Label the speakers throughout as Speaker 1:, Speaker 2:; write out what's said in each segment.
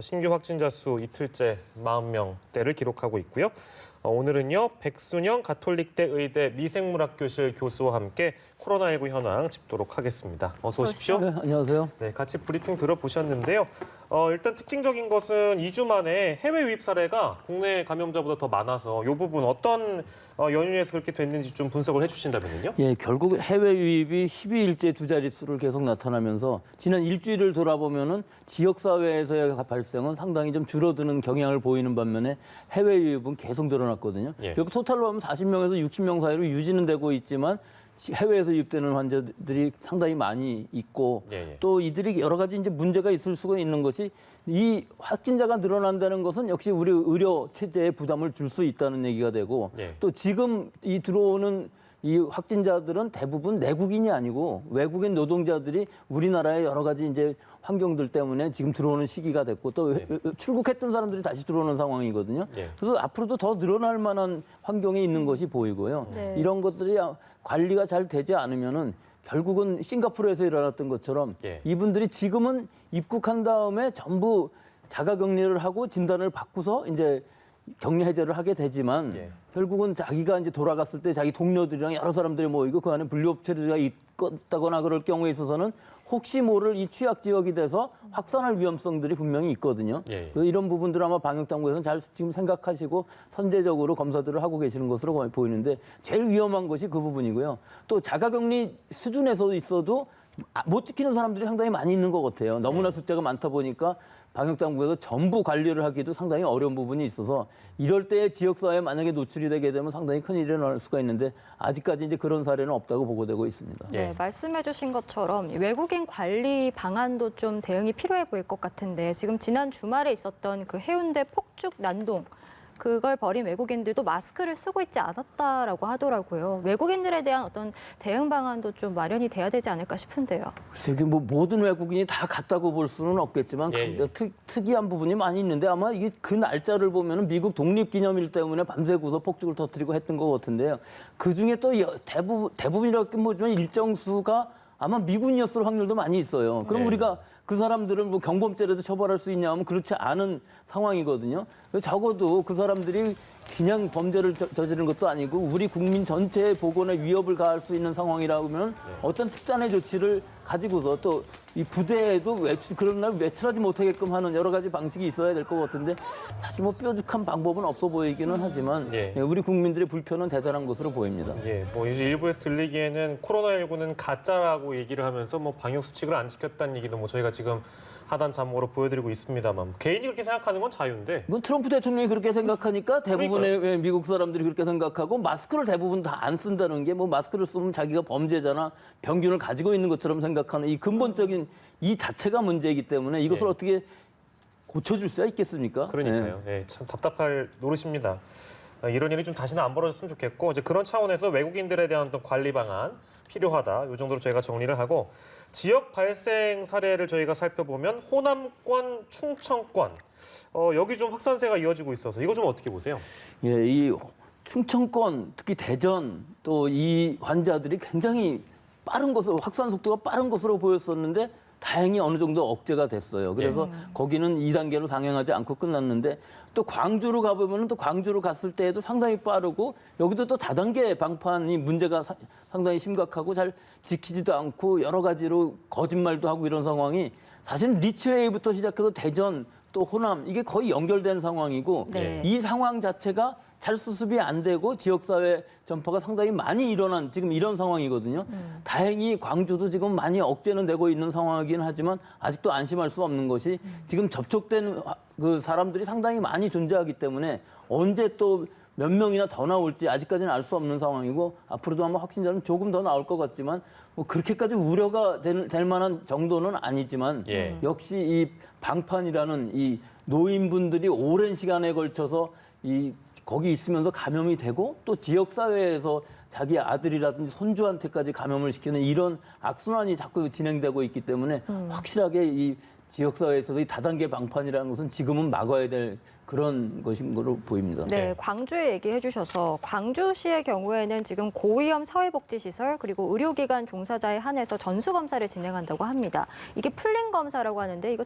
Speaker 1: 신규 확진자 수 이틀째 40명대를 기록하고 있고요. 오늘은요, 백순영 가톨릭대 의대 미생물학교실 교수와 함께 코로나19 현황 짚도록 하겠습니다. 어서 오십시오.
Speaker 2: 네, 안녕하세요.
Speaker 1: 네, 같이 브리핑 들어보셨는데요. 일단 특징적인 것은 2주 만에 해외 유입 사례가 국내 감염자보다 더 많아서 이 부분 어떤 연유에서 그렇게 됐는지 좀 분석을 해주신다면요.
Speaker 2: 예, 결국 해외 유입이 12일째 두 자릿수를 계속 나타나면서 지난 일주일을 돌아보면은 지역 사회에서의 발생은 상당히 좀 줄어드는 경향을 보이는 반면에 해외 유입은 계속 늘어났거든요.
Speaker 1: 예.
Speaker 2: 결국 토탈로 하면 40명에서 60명 사이로 유지는 되고 있지만 해외에서 유입되는 환자들이 상당히 많이 있고
Speaker 1: 예.
Speaker 2: 또 이들이 여러 가지 이제 문제가 있을 수가 있는 것이 이 확진자가 늘어난다는 것은 역시 우리 의료 체제에 부담을 줄 수 있다는 얘기가 되고
Speaker 1: 예.
Speaker 2: 또 지금 이 들어오는 이 확진자들은 대부분 내국인이 아니고 외국인 노동자들이 우리나라의 여러 가지 이제 환경들 때문에 지금 들어오는 시기가 됐고 또 출국했던 사람들이 다시 들어오는 상황이거든요.
Speaker 1: 예.
Speaker 2: 그래서 앞으로도 더 늘어날 만한 환경에 있는 것이 보이고요.
Speaker 3: 네.
Speaker 2: 이런 것들이 관리가 잘 되지 않으면은 결국은 싱가포르에서 일어났던 것처럼
Speaker 1: 예.
Speaker 2: 이분들이 지금은 입국한 다음에 전부 자가격리를 하고 진단을 받고서 이제 격리 해제를 하게 되지만
Speaker 1: 예.
Speaker 2: 결국은 자기가 이제 돌아갔을 때 자기 동료들이랑 여러 사람들이 모이고 그 안에 분류업체가 있다거나 그럴 경우에 있어서는 혹시 모를 이 취약 지역이 돼서 확산할 위험성들이 분명히 있거든요.
Speaker 1: 예.
Speaker 2: 이런 부분들 아마 방역당국에서는 잘 지금 생각하시고 선제적으로 검사들을 하고 계시는 것으로 보이는데 제일 위험한 것이 그 부분이고요. 또 자가격리 수준에서 있어도 못 지키는 사람들이 상당히 많이 있는 것 같아요. 너무나 숫자가 많다 보니까 방역당국에서 전부 관리를 하기도 상당히 어려운 부분이 있어서 이럴 때 지역사회에 만약에 노출이 되게 되면 상당히 큰일이 일어날 수가 있는데 아직까지 이제 그런 사례는 없다고 보고되고 있습니다.
Speaker 1: 예.
Speaker 3: 네, 말씀해주신 것처럼 외국인 관리 방안도 좀 대응이 필요해 보일 것 같은데 지금 지난 주말에 있었던 그 해운대 폭죽 난동 그걸 벌인 외국인들도 마스크를 쓰고 있지 않았다라고 하더라고요. 외국인들에 대한 어떤 대응 방안도 좀 마련이 돼야 되지 않을까 싶은데요.
Speaker 2: 글쎄, 이게 뭐 모든 외국인이 다 같다고 볼 수는 없겠지만
Speaker 1: 예.
Speaker 2: 특이한 부분이 많이 있는데 아마 이게 그 날짜를 보면은 미국 독립기념일 때문에 밤새고서 폭죽을 터뜨리고 했던 것 같은데요. 그 중에 또 대부분이라고 보지만 일정 수가 아마 미군이었을 확률도 많이 있어요. 그럼
Speaker 1: 네.
Speaker 2: 우리가 그 사람들을 뭐 경범죄라도 처벌할 수 있냐 하면 그렇지 않은 상황이거든요. 적어도 그 사람들이 그냥 범죄를 저지른 것도 아니고 우리 국민 전체의 보건에 위협을 가할 수 있는 상황이라면 어떤 특단의 조치를 가지고서 또 이 부대에도 그런 날 외출하지 못하게끔 하는 여러 가지 방식이 있어야 될 것 같은데 사실 뭐 뾰족한 방법은 없어 보이기는 하지만
Speaker 1: 예.
Speaker 2: 우리 국민들의 불편은 대단한 것으로 보입니다.
Speaker 1: 예, 뭐 이제 일부에서 들리기에는 코로나19는 가짜라고 얘기를 하면서 뭐 방역 수칙을 안 지켰다는 얘기도 뭐 저희가 지금 하단 잠으로 보여드리고 있습니다만 개인이 그렇게 생각하는 건 자유인데.
Speaker 2: 이건 트럼프 대통령이 그렇게 생각하니까 대부분의 미국 사람들이 그렇게 생각하고 마스크를 대부분 다 안 쓴다는 게 뭐 마스크를 쓰면 자기가 범죄자나 병균을 가지고 있는 것처럼 생각하는 이 근본적인 이 자체가 문제이기 때문에 이것을
Speaker 1: 예.
Speaker 2: 어떻게 고쳐줄 수가 있겠습니까?
Speaker 1: 그러니까요. 예, 참 답답할 노릇입니다. 이런 일이 좀 다시는 안 벌어졌으면 좋겠고 이제 그런 차원에서 외국인들에 대한 어떤 관리 방안 필요하다. 이 정도로 저희가 정리를 하고 지역 발생 사례를 저희가 살펴보면 호남권, 충청권 여기 좀 확산세가 이어지고 있어서 이거 좀 어떻게 보세요?
Speaker 2: 예, 이 충청권 특히 대전 또 이 환자들이 굉장히 빠른 것으로 확산 속도가 빠른 것으로 보였었는데 다행히 어느 정도 억제가 됐어요. 그래서 거기는 2단계로 상행하지 않고 끝났는데 또 광주로 가보면 또 광주로 갔을 때에도 상당히 빠르고 여기도 또 다단계 방판이 문제가 상당히 심각하고 잘 지키지도 않고 여러 가지로 거짓말도 하고 이런 상황이 사실 리치웨이부터 시작해서 대전 또 호남 이게 거의 연결된 상황이고
Speaker 3: 네.
Speaker 2: 이 상황 자체가 잘 수습이 안 되고 지역사회 전파가 상당히 많이 일어난 지금 이런 상황이거든요. 다행히 광주도 지금 많이 억제는 되고 있는 상황이긴 하지만 아직도 안심할 수 없는 것이 지금 접촉된 그 사람들이 상당히 많이 존재하기 때문에 언제 또 몇 명이나 더 나올지 아직까지는 알 수 없는 상황이고 앞으로도 아마 확진자는 조금 더 나올 것 같지만 뭐 그렇게까지 우려가 될 만한 정도는 아니지만
Speaker 1: 예.
Speaker 2: 역시 이 방판이라는 이 노인분들이 오랜 시간에 걸쳐서 이 거기 있으면서 감염이 되고 또 지역사회에서 자기 아들이라든지 손주한테까지 감염을 시키는 이런 악순환이 자꾸 진행되고 있기 때문에 확실하게 이 지역사회에서도 이 다단계 방판이라는 것은 지금은 막아야 될 그런 것인 것으로 보입니다.
Speaker 3: 네, 광주에 얘기해 주셔서 광주시의 경우에는 지금 고위험 사회복지시설 그리고 의료기관 종사자에 한해서 전수검사를 진행한다고 합니다. 이게 풀린 검사라고 하는데 이거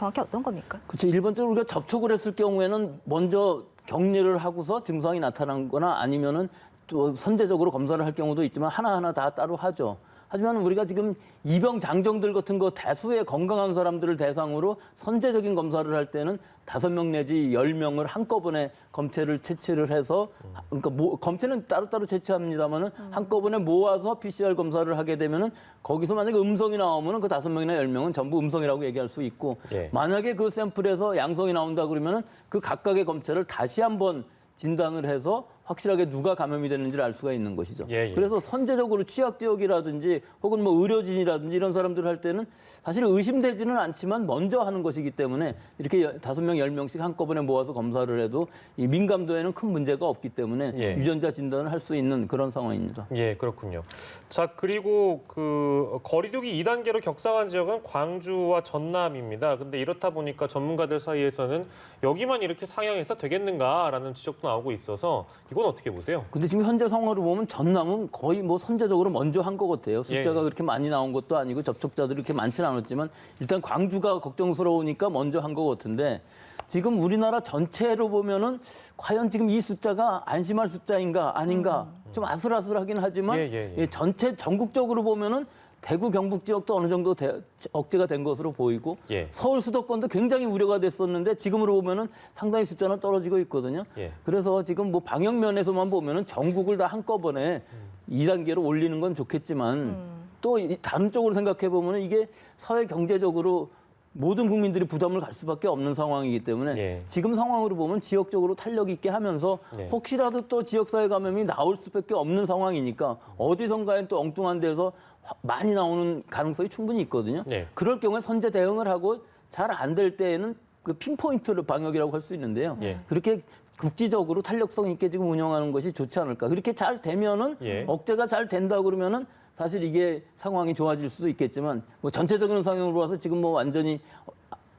Speaker 3: 정확히 어떤 겁니까?
Speaker 2: 그렇죠. 일반적으로 우리가 접촉을 했을 경우에는 먼저 격리를 하고서 증상이 나타난 거나 아니면은 또 선제적으로 검사를 할 경우도 있지만 하나하나 다 따로 하죠. 하지만 우리가 지금 이병 장정들 같은 거 다수의 건강한 사람들을 대상으로 선제적인 검사를 할 때는 5명 내지 10명을 한꺼번에 검체를 채취를 해서 그러니까 검체는 따로따로 채취합니다만은 한꺼번에 모아서 PCR 검사를 하게 되면은 거기서 만약에 음성이 나오면은 그 5명이나 10명은 전부 음성이라고 얘기할 수 있고
Speaker 1: 예.
Speaker 2: 만약에 그 샘플에서 양성이 나온다 그러면은 그 각각의 검체를 다시 한번 진단을 해서 확실하게 누가 감염이 됐는지를 알 수가 있는 것이죠.
Speaker 1: 예, 예.
Speaker 2: 그래서 선제적으로 취약 지역이라든지 혹은 뭐 의료진이라든지 이런 사람들 할 때는 사실 의심되지는 않지만 먼저 하는 것이기 때문에 이렇게 5명, 10명씩 한꺼번에 모아서 검사를 해도 이 민감도에는 큰 문제가 없기 때문에
Speaker 1: 예.
Speaker 2: 유전자 진단을 할 수 있는 그런 상황입니다.
Speaker 1: 예, 그렇군요. 자, 그리고 그 거리두기 2단계로 격상한 지역은 광주와 전남입니다. 근데 이렇다 보니까 전문가들 사이에서는 여기만 이렇게 상향해서 되겠는가라는 지적도 나오고 있어서 이건 어떻게 보세요?
Speaker 2: 근데 지금 현재 상황으로 보면 전남은 거의 뭐 선제적으로 먼저 한 것 같아요. 숫자가
Speaker 1: 예.
Speaker 2: 그렇게 많이 나온 것도 아니고 접촉자들이 그렇게 많지는 않았지만 일단 광주가 걱정스러우니까 먼저 한 것 같은데 지금 우리나라 전체로 보면은 과연 지금 이 숫자가 안심할 숫자인가 아닌가 좀 아슬아슬하긴 하지만
Speaker 1: 예.
Speaker 2: 전체 전국적으로 보면은 대구 경북 지역도 어느 정도 억제가 된 것으로 보이고
Speaker 1: 예.
Speaker 2: 서울 수도권도 굉장히 우려가 됐었는데 지금으로 보면은 상당히 숫자는 떨어지고 있거든요.
Speaker 1: 예.
Speaker 2: 그래서 지금 뭐 방역 면에서만 보면은 전국을 다 한꺼번에 2단계로 올리는 건 좋겠지만 또 다른 쪽으로 생각해 보면은 이게 사회 경제적으로 모든 국민들이 부담을 갈 수밖에 없는 상황이기 때문에
Speaker 1: 예.
Speaker 2: 지금 상황으로 보면 지역적으로 탄력 있게 하면서
Speaker 1: 예.
Speaker 2: 혹시라도 또 지역사회 감염이 나올 수밖에 없는 상황이니까 어디선가엔 또 엉뚱한 데서 많이 나오는 가능성이 충분히 있거든요.
Speaker 1: 예.
Speaker 2: 그럴 경우에 선제 대응을 하고 잘 안 될 때에는 그 핀포인트를 방역이라고 할 수 있는데요.
Speaker 1: 예.
Speaker 2: 그렇게 국지적으로 탄력성 있게 지금 운영하는 것이 좋지 않을까. 그렇게 잘 되면은
Speaker 1: 예.
Speaker 2: 억제가 잘 된다 그러면은 사실 이게 상황이 좋아질 수도 있겠지만 뭐 전체적인 상황으로 봐서 지금 뭐 완전히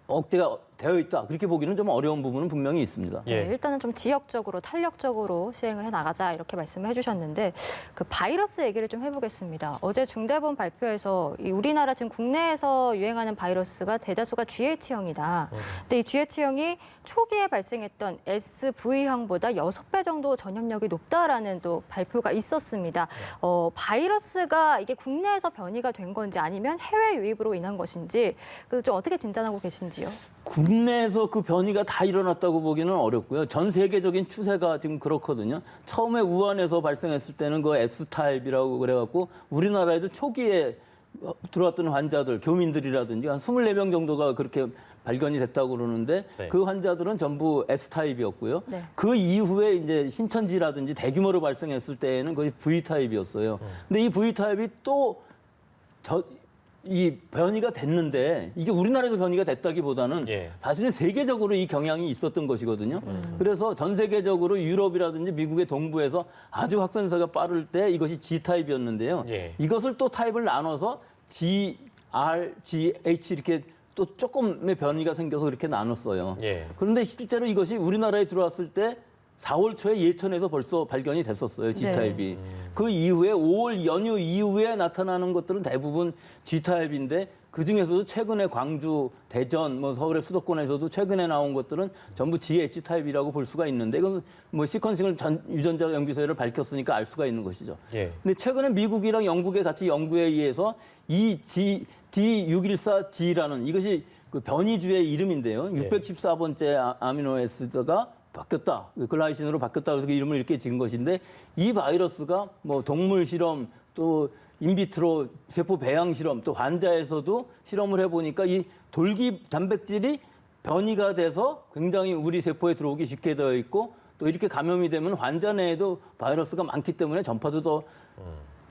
Speaker 2: 억제가 되어 있다. 그렇게 보기는 좀 어려운 부분은 분명히 있습니다.
Speaker 1: 예.
Speaker 3: 네, 일단은 좀 지역적으로 탄력적으로 시행을 해나가자 이렇게 말씀을 해주셨는데 그 바이러스 얘기를 좀 해보겠습니다. 어제 중대본 발표에서 이 우리나라 지금 국내에서 유행하는 바이러스가 대다수가 GH형이다. 근데 이 GH형이 초기에 발생했던 SV형보다 6배 정도 전염력이 높다라는 또 발표가 있었습니다. 바이러스가 이게 국내에서 변이가 된 건지 아니면 해외 유입으로 인한 것인지 그 좀 어떻게 진단하고 계신지요?
Speaker 2: 국내에서 그 변이가 다 일어났다고 보기는 어렵고요. 전 세계적인 추세가 지금 그렇거든요. 처음에 우한에서 발생했을 때는 그 S타입이라고 그래갖고 우리나라에도 초기에 들어왔던 환자들, 교민들이라든지 한 24명 정도가 그렇게 발견이 됐다고 그러는데
Speaker 1: 네.
Speaker 2: 그 환자들은 전부 S타입이었고요.
Speaker 3: 네.
Speaker 2: 그 이후에 이제 신천지라든지 대규모로 발생했을 때에는 거의 V타입이었어요. 근데 이 V타입이 또 이 변이가 됐는데 이게 우리나라에서 변이가 됐다기보다는
Speaker 1: 예.
Speaker 2: 사실은 세계적으로 이 경향이 있었던 것이거든요. 그래서 전 세계적으로 유럽이라든지 미국의 동부에서 아주 확산세가 빠를 때 이것이 G타입이었는데요.
Speaker 1: 예.
Speaker 2: 이것을 또 타입을 나눠서 G, R, G, H 이렇게 또 조금의 변이가 생겨서 그렇게 나눴어요.
Speaker 1: 예.
Speaker 2: 그런데 실제로 이것이 우리나라에 들어왔을 때 4월 초에 예천에서 벌써 발견이 됐었어요, G타입이. 그 이후에 5월 연휴 이후에 나타나는 것들은 대부분 G타입인데 그중에서도 최근에 광주, 대전, 뭐 서울의 수도권에서도 최근에 나온 것들은 전부 GH타입이라고 볼 수가 있는데 이건 뭐 시퀀싱을 유전자 연구소를 밝혔으니까 알 수가 있는 것이죠.
Speaker 1: 예.
Speaker 2: 근데 최근에 미국이랑 영국의 같이 연구에 의해서 이 D614G라는 이것이 그 변이주의 이름인데요. 614번째 아미노애시드가 바뀌었다. 글라이신으로 바뀌었다. 그래서 그 이름을 이렇게 지은 것인데 이 바이러스가 뭐 동물 실험 또 인비트로 세포 배양 실험 또 환자에서도 실험을 해보니까 이 돌기 단백질이 변이가 돼서 굉장히 우리 세포에 들어오기 쉽게 되어 있고 또 이렇게 감염이 되면 환자 내에도 바이러스가 많기 때문에 전파도 더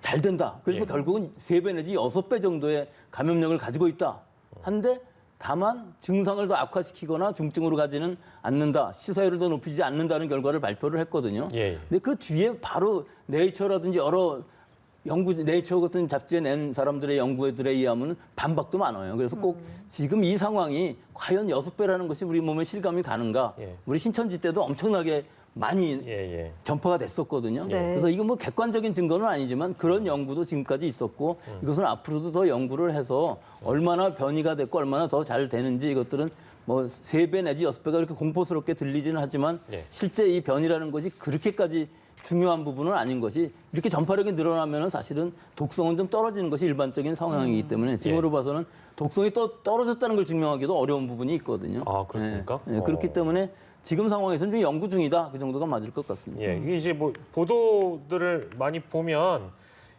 Speaker 2: 잘 된다. 그래서
Speaker 1: 예.
Speaker 2: 결국은 3배 내지 6배 정도의 감염력을 가지고 있다. 한데 다만 증상을 더 악화시키거나 중증으로 가지는 않는다. 시사율을 더 높이지 않는다는 결과를 발표를 했거든요.
Speaker 1: 예.
Speaker 2: 근데 그 뒤에 바로 네이처라든지 여러 네이처 같은 잡지에 낸 사람들의 연구들에 의하면 반박도 많아요. 그래서 꼭 지금 이 상황이 과연 6배라는 것이 우리 몸에 실감이 가는가?
Speaker 1: 예.
Speaker 2: 우리 신천지 때도 엄청나게 많이
Speaker 1: 예.
Speaker 2: 전파가 됐었거든요.
Speaker 3: 네.
Speaker 2: 그래서 이건 뭐 객관적인 증거는 아니지만 그런 연구도 지금까지 있었고 이것은 앞으로도 더 연구를 해서 얼마나 변이가 됐고 얼마나 더 잘 되는지 이것들은 뭐 3배 내지 6배가 그렇게 공포스럽게 들리지는 하지만
Speaker 1: 예.
Speaker 2: 실제 이 변이라는 것이 그렇게까지 중요한 부분은 아닌 것이 이렇게 전파력이 늘어나면 사실은 독성은 좀 떨어지는 것이 일반적인 상황이기 때문에 지금으로 봐서는 독성이 또 떨어졌다는 걸 증명하기도 어려운 부분이 있거든요.
Speaker 1: 아, 그렇습니까?
Speaker 2: 그렇기 때문에 지금 상황에서는 좀 연구 중이다. 그 정도가 맞을 것 같습니다.
Speaker 1: 예, 이게 이제 뭐 보도들을 많이 보면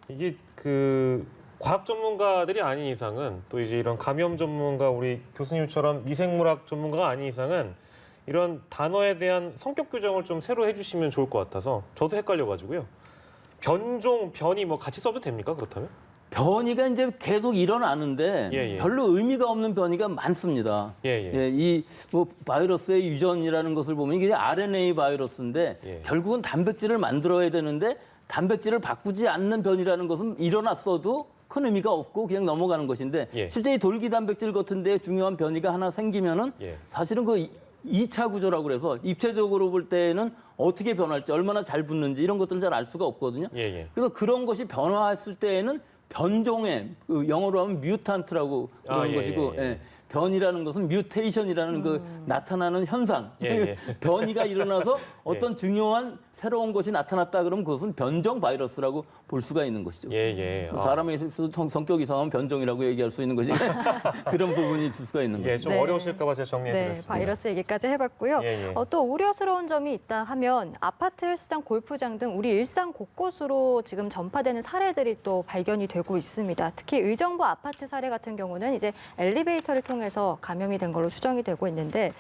Speaker 1: 이게 그 과학 전문가들이 아닌 이상은 또 이제 이런 감염 전문가 우리 교수님처럼 미생물학 전문가가 아닌 이상은 이런 단어에 대한 성격 규정을 좀 새로 해주시면 좋을 것 같아서 저도 헷갈려가지고요. 변종, 변이 뭐 같이 써도 됩니까? 그렇다면?
Speaker 2: 변이가 이제 계속 일어나는데
Speaker 1: 예.
Speaker 2: 별로 의미가 없는 변이가 많습니다.
Speaker 1: 예.
Speaker 2: 이 뭐 바이러스의 유전이라는 것을 보면 이게 RNA 바이러스인데
Speaker 1: 예.
Speaker 2: 결국은 단백질을 만들어야 되는데 단백질을 바꾸지 않는 변이라는 것은 일어났어도 큰 의미가 없고 그냥 넘어가는 것인데
Speaker 1: 예.
Speaker 2: 실제 이 돌기 단백질 같은 데 중요한 변이가 하나 생기면은
Speaker 1: 예.
Speaker 2: 사실은 그 2차 구조라고 그래서 입체적으로 볼 때는 어떻게 변할지 얼마나 잘 붙는지 이런 것들을 잘 알 수가 없거든요.
Speaker 1: 예.
Speaker 2: 그래서 그런 것이 변화했을 때에는 변종의 그 영어로 하면 뮤탄트라고 그러는 것이고 변이라는 것은 뮤테이션이라는 그 나타나는 현상.
Speaker 1: 예.
Speaker 2: 변이가 일어나서 어떤 중요한 새로운 것이 나타났다 그러면 그것은 변종 바이러스라고 볼 수가 있는 것이죠.
Speaker 1: 예.
Speaker 2: 사람의 성격이 이상하면 변종이라고 얘기할 수 있는 것이 그런 부분이 있을 수가 있는 거죠.
Speaker 1: 좀
Speaker 3: 네.
Speaker 1: 어려우실까 봐 제가
Speaker 3: 네,
Speaker 1: 정리해드렸습니다.
Speaker 3: 바이러스 얘기까지 해봤고요.
Speaker 1: 예.
Speaker 3: 또 우려스러운 점이 있다 하면 아파트, 헬스장, 골프장 등 우리 일상 곳곳으로 지금 전파되는 사례들이 또 발견이 되고 있습니다. 특히 의정부 아파트 사례 같은 경우는 이제 엘리베이터를 통해서 감염이 된 걸로 추정이 되고 있는데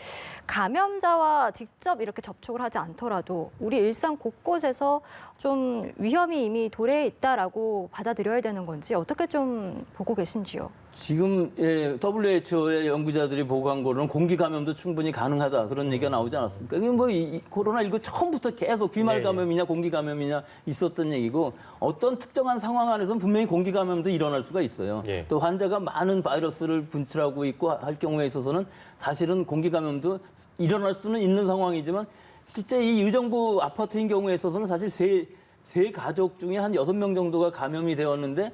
Speaker 3: 감염자와 직접 이렇게 접촉을 하지 않더라도 우리 일상 곳곳에서 좀 위험이 이미 도래해 있다라고 받아들여야 되는 건지 어떻게 좀 보고 계신지요?
Speaker 2: 지금 WHO의 연구자들이 보고한 거로는 공기 감염도 충분히 가능하다 그런 얘기가 나오지 않았습니까? 이게 뭐 코로나19 처음부터 계속 비말 감염이냐 공기 감염이냐 있었던 얘기고 어떤 특정한 상황 안에서는 분명히 공기 감염도 일어날 수가 있어요. 또 환자가 많은 바이러스를 분출하고 있고 할 경우에 있어서는 사실은 공기 감염도 일어날 수는 있는 상황이지만 실제 이 의정부 아파트인 경우에 있어서는 사실 세 가족 중에 한 6명 정도가 감염이 되었는데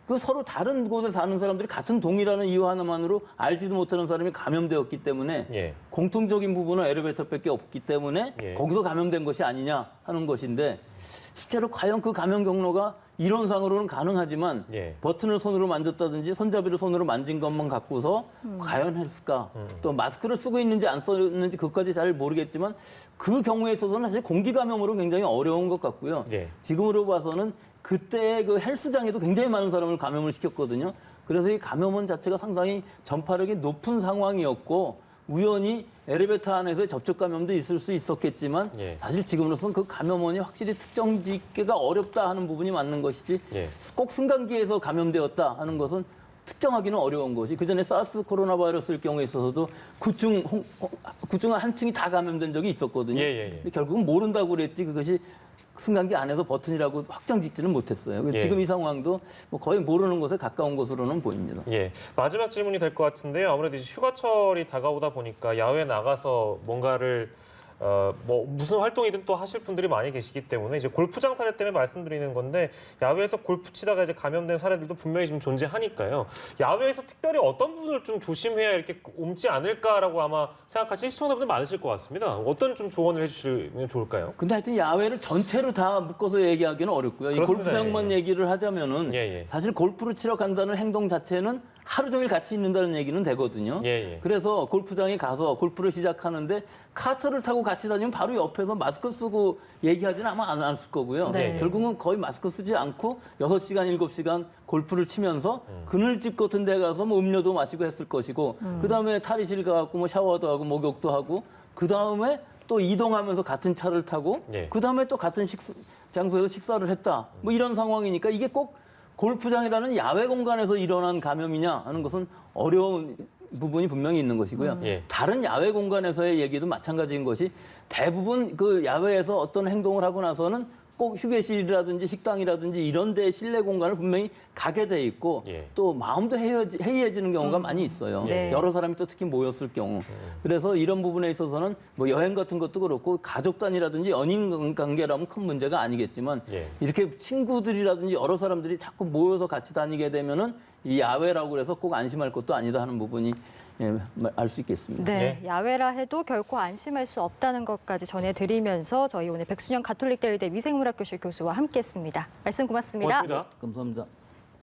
Speaker 2: 그 서로 다른 곳에 사는 사람들이 같은 동이라는 이유 하나만으로 알지도 못하는 사람이 감염되었기 때문에 공통적인 부분은 엘리베이터밖에 없기 때문에 거기서 감염된 것이 아니냐 하는 것인데 실제로 과연 그 감염 경로가 이론상으로는 가능하지만 버튼을 손으로 만졌다든지 손잡이를 손으로 만진 것만 갖고서 과연 했을까? 또 마스크를 쓰고 있는지 안 썼는지 그것까지 잘 모르겠지만 그 경우에 있어서는 사실 공기 감염으로 굉장히 어려운 것 같고요. 지금으로 봐서는 그때 그 헬스장에도 굉장히 많은 사람을 감염을 시켰거든요. 그래서 이 감염원 자체가 상당히 전파력이 높은 상황이었고 우연히 엘리베이터 안에서 접촉 감염도 있을 수 있었겠지만 사실 지금으로서는 그 감염원이 확실히 특정 짓기가 어렵다 하는 부분이 맞는 것이지 꼭 승강기에서 감염되었다 하는 것은 특정하기는 어려운 것이 그전에 사스 코로나 바이러스일 경우에 있어서도 9층 한 층이 다 감염된 적이 있었거든요. 근데 결국은 모른다고 그랬지 그것이 승강기 안에서 버튼이라고 확정짓지는 못했어요. 지금 이 상황도 뭐 거의 모르는 것에 가까운 것으로는 보입니다.
Speaker 1: 마지막 질문이 될 것 같은데요. 아무래도 이제 휴가철이 다가오다 보니까 야외에 나가서 뭔가를 뭐 무슨 활동이든 또 하실 분들이 많이 계시기 때문에 이제 골프장 사례 때문에 말씀드리는 건데 야외에서 골프 치다가 이제 감염된 사례들도 분명히 지금 존재하니까요. 야외에서 특별히 어떤 부분을 좀 조심해야 이렇게 옮지 않을까라고 아마 생각하시는 시청자분들 많으실 것 같습니다. 어떤 좀 조언을 해주시면 좋을까요?
Speaker 2: 근데 하여튼 야외를 전체로 다 묶어서 얘기하기는 어렵고요. 이 골프장만 얘기를 하자면은 사실 골프를 치러 간다는 행동 자체는 하루 종일 같이 있는다는 얘기는 되거든요. 그래서 골프장에 가서 골프를 시작하는데 카트를 타고 같이 다니면 바로 옆에서 마스크 쓰고 얘기하지는 아마 안 했을 거고요. 결국은 거의 마스크 쓰지 않고 6시간, 7시간 골프를 치면서 그늘집 같은 데 가서 뭐 음료도 마시고 했을 것이고 그다음에 탈의실 가고 뭐 샤워도 하고 목욕도 하고 그다음에 또 이동하면서 같은 차를 타고 그다음에 또 같은 장소에서 식사를 했다. 뭐 이런 상황이니까 이게 꼭 골프장이라는 야외 공간에서 일어난 감염이냐 하는 것은 어려운 부분이 분명히 있는 것이고요. 다른 야외 공간에서의 얘기도 마찬가지인 것이 대부분 그 야외에서 어떤 행동을 하고 나서는 꼭 휴게실이라든지 식당이라든지 이런 데 실내 공간을 분명히 가게 돼 있고
Speaker 1: 예.
Speaker 2: 또 마음도 해이해지는 경우가 많이 있어요.
Speaker 3: 네.
Speaker 2: 여러 사람이 또 특히 모였을 경우. 그래서 이런 부분에 있어서는 뭐 여행 같은 것도 그렇고 가족 단위라든지 연인 관계라면 큰 문제가 아니겠지만
Speaker 1: 예.
Speaker 2: 이렇게 친구들이라든지 여러 사람들이 자꾸 모여서 같이 다니게 되면은 이 야외라고 해서 꼭 안심할 것도 아니다 하는 부분이 알 수 있겠습니다.
Speaker 3: 네, 야외라 해도 결코 안심할 수 없다는 것까지 전해드리면서 저희 오늘 백순영 가톨릭대의대 위생물학교실 교수와 함께했습니다. 말씀 고맙습니다.
Speaker 1: 고맙습니다.
Speaker 2: 감사합니다.